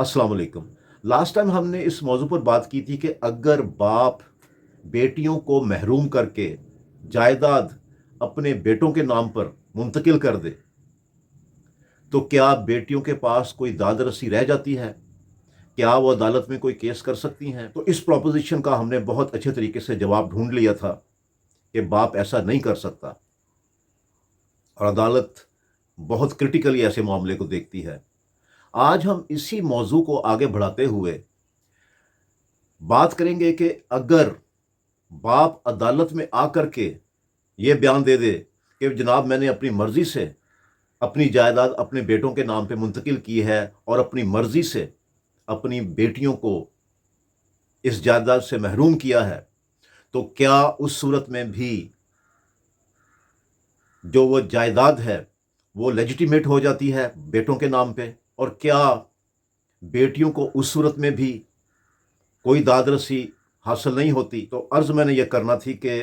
अस्सलाम वालेकुम। Last time हमने इस मौजू पर बात की थी कि अगर बाप बेटियों को महरूम करके जायदाद अपने बेटों के नाम पर मुंतकिल कर दे तो क्या बेटियों के पास कोई दाद रसी रह जाती है? क्या वो अदालत में कोई केस कर सकती हैं? तो इस प्रोपोजिशन का हमने बहुत अच्छे तरीके से जवाब ढूंढ लिया था कि बाप ऐसा नहीं कर सकता, और अदालत बहुत क्रिटिकली ऐसे मामले को देखती है। आज हम इसी मौजू को आगे बढ़ाते हुए बात करेंगे कि अगर बाप अदालत में आकर के ये बयान दे दे कि जनाब मैंने अपनी मर्जी से अपनी जायदाद अपने बेटों के नाम पे मुंतकिल की है और अपनी मर्जी से अपनी बेटियों को इस जायदाद से महरूम किया है, तो क्या उस सूरत में भी जो वो जायदाद है वो लेजिटिमेट हो जाती है बेटों के नाम पे? और क्या बेटियों को उस सूरत में भी कोई दाद रसी हासिल नहीं होती? तो अर्ज़ मैंने ये करना थी कि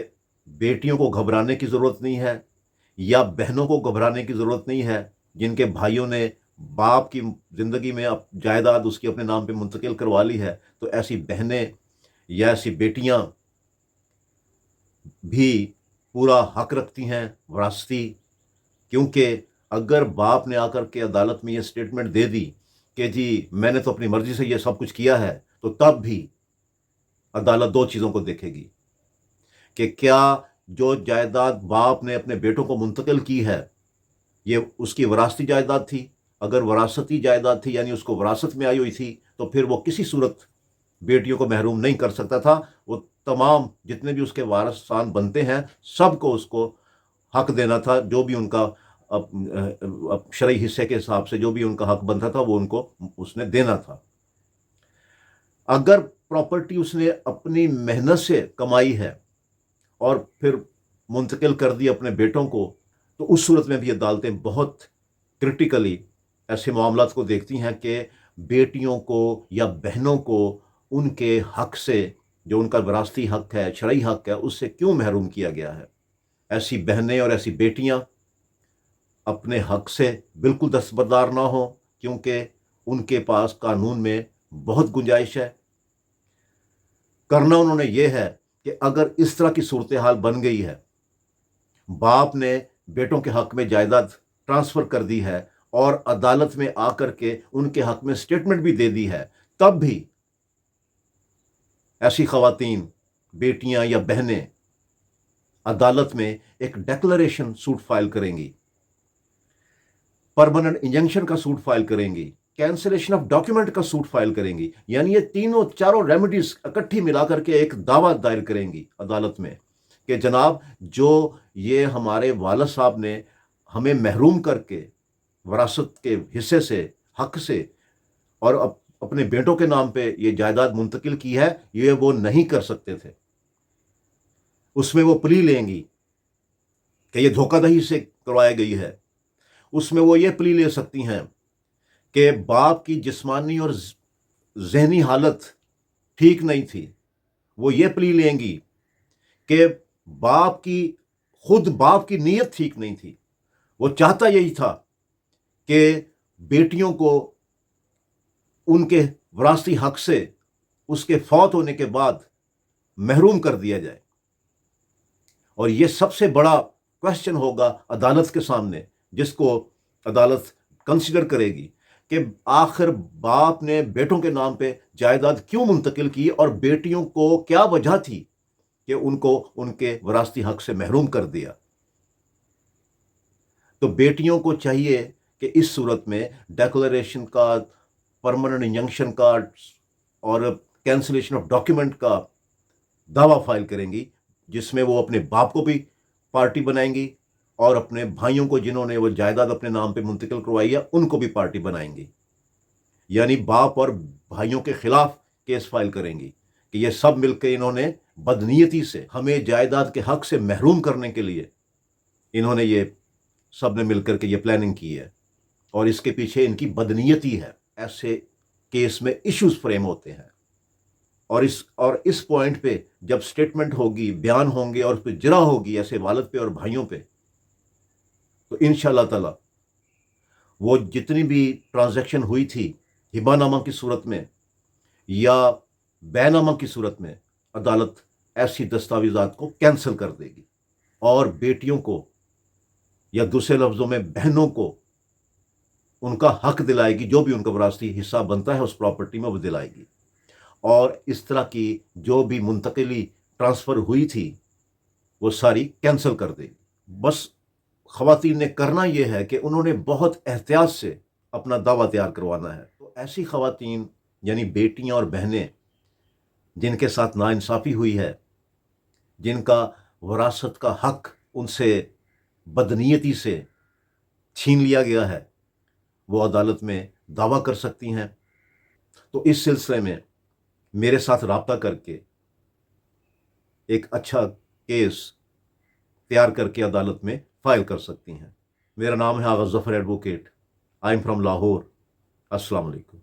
बेटियों को घबराने की ज़रूरत नहीं है, या बहनों को घबराने की ज़रूरत नहीं है जिनके भाइयों ने बाप की ज़िंदगी में अब जायदाद उसकी अपने नाम पे मुंतकिल करवा ली है। तो ऐसी बहनें या ऐसी बेटियां भी पूरा हक रखती हैं वरासती, क्योंकि अगर बाप ने आकर के अदालत में ये स्टेटमेंट दे दी कि जी मैंने तो अपनी मर्ज़ी से ये सब कुछ किया है, तो तब भी अदालत दो चीज़ों को देखेगी कि क्या जो जायदाद बाप ने अपने बेटों को मुंतकिल की है ये उसकी वरासती जायदाद थी। अगर वरासती जायदाद थी यानी उसको वरासत में आई हुई थी, तो फिर वो किसी सूरत बेटियों को महरूम नहीं कर सकता था। वो तमाम जितने भी उसके वारसान बनते हैं सबको उसको हक देना था, जो भी उनका शरई हिस्से के हिसाब से जो भी उनका हक बनता था वो उनको उसने देना था। अगर प्रॉपर्टी उसने अपनी मेहनत से कमाई है और फिर मुंतकिल कर दी अपने बेटों को, तो उस सूरत में भी अदालतें बहुत क्रिटिकली ऐसे मामलात को देखती हैं कि बेटियों को या बहनों को उनके हक से, जो उनका विरासती हक है, शरई हक है, उससे क्यों महरूम किया गया है। ऐसी बहनें और ऐसी बेटियां अपने हक से बिल्कुल दस्तबरदार ना हो, क्योंकि उनके पास कानून में बहुत गुंजाइश है। करना उन्होंने ये है कि अगर इस तरह की सूरत हाल बन गई है, बाप ने बेटों के हक में जायदाद ट्रांसफ़र कर दी है और अदालत में आकर के उनके हक में स्टेटमेंट भी दे दी है, तब भी ऐसी ख़वातीन, बेटियां या बहनें अदालत में एक डेक्लरेशन सूट फाइल करेंगी, परमानेंट इंजंक्शन का सूट फाइल करेंगी, कैंसिलेशन ऑफ डॉक्यूमेंट का सूट फाइल करेंगी। यानी ये तीनों चारों रेमेडीज इकट्ठी मिलाकर के एक दावा दायर करेंगी अदालत में कि जनाब जो ये हमारे वालिद साहब ने हमें महरूम करके वरासत के हिस्से से, हक से, और अपने बेटों के नाम पे ये जायदाद मुंतकिल की है, ये वो नहीं कर सकते थे। उसमें वो प्ली लेंगी कि ये धोखाधड़ी से करवाई गई है। उसमें वो ये प्ली ले सकती हैं कि बाप की जिस्मानी और ज़हनी हालत ठीक नहीं थी। वो ये प्ली लेंगी कि बाप की नीयत ठीक नहीं थी। वो चाहता यही था कि बेटियों को उनके विरासती हक से उसके फौत होने के बाद महरूम कर दिया जाए। और ये सबसे बड़ा क्वेश्चन होगा अदालत के सामने, जिसको अदालत कंसिडर करेगी कि आखिर बाप ने बेटों के नाम पे जायदाद क्यों मुंतकिल की और बेटियों को क्या वजह थी कि उनको उनके विरासती हक से महरूम कर दिया। तो बेटियों को चाहिए कि इस सूरत में डेक्लरेशन का, परमानेंट इंजंक्शन का और कैंसिलेशन ऑफ डॉक्यूमेंट का दावा फाइल करेंगी, जिसमें वो अपने बाप को भी पार्टी बनाएंगी और अपने भाइयों को जिन्होंने वो जायदाद अपने नाम पे मुंतकिल करवाई है उनको भी पार्टी बनाएंगी। यानी बाप और भाइयों के खिलाफ केस फाइल करेंगी कि ये सब मिलकर इन्होंने बदनीयती से हमें जायदाद के हक से महरूम करने के लिए इन्होंने ये सब ने मिलकर के ये प्लानिंग की है और इसके पीछे इनकी बदनीयती है। ऐसे केस में इश्यूज फ्रेम होते हैं और इस पॉइंट पे जब स्टेटमेंट होगी, बयान होंगे और फिर जरा होगी ऐसे वालिद पे और भाइयों पे, तो इंशाअल्लाह ताला वो जितनी भी ट्रांजैक्शन हुई थी हिबानामा की सूरत में या बैनामा की सूरत में अदालत ऐसी दस्तावेजात को कैंसिल कर देगी और बेटियों को या दूसरे लफ्ज़ों में बहनों को उनका हक दिलाएगी, जो भी उनका विरासती हिस्सा बनता है उस प्रॉपर्टी में वो दिलाएगी। और इस तरह की जो भी मुंतकिली ट्रांसफ़र हुई थी वो सारी कैंसिल कर देगी। बस ख़वातीन ने करना ये है कि उन्होंने बहुत एहतियात से अपना दावा तैयार करवाना है। तो ऐसी ख़वातीन यानी बेटियां और बहनें जिनके साथ नाइंसाफ़ी हुई है, जिनका वरासत का हक उनसे बदनीयती से छीन लिया गया है, वो अदालत में दावा कर सकती हैं। तो इस सिलसिले में मेरे साथ राब्ता करके एक अच्छा केस तैयार करके अदालत में फ़ाइल कर सकती हैं। मेरा नाम है Agha Zafar advocate. I am from Lahore. अस्सलाम वालेकुम।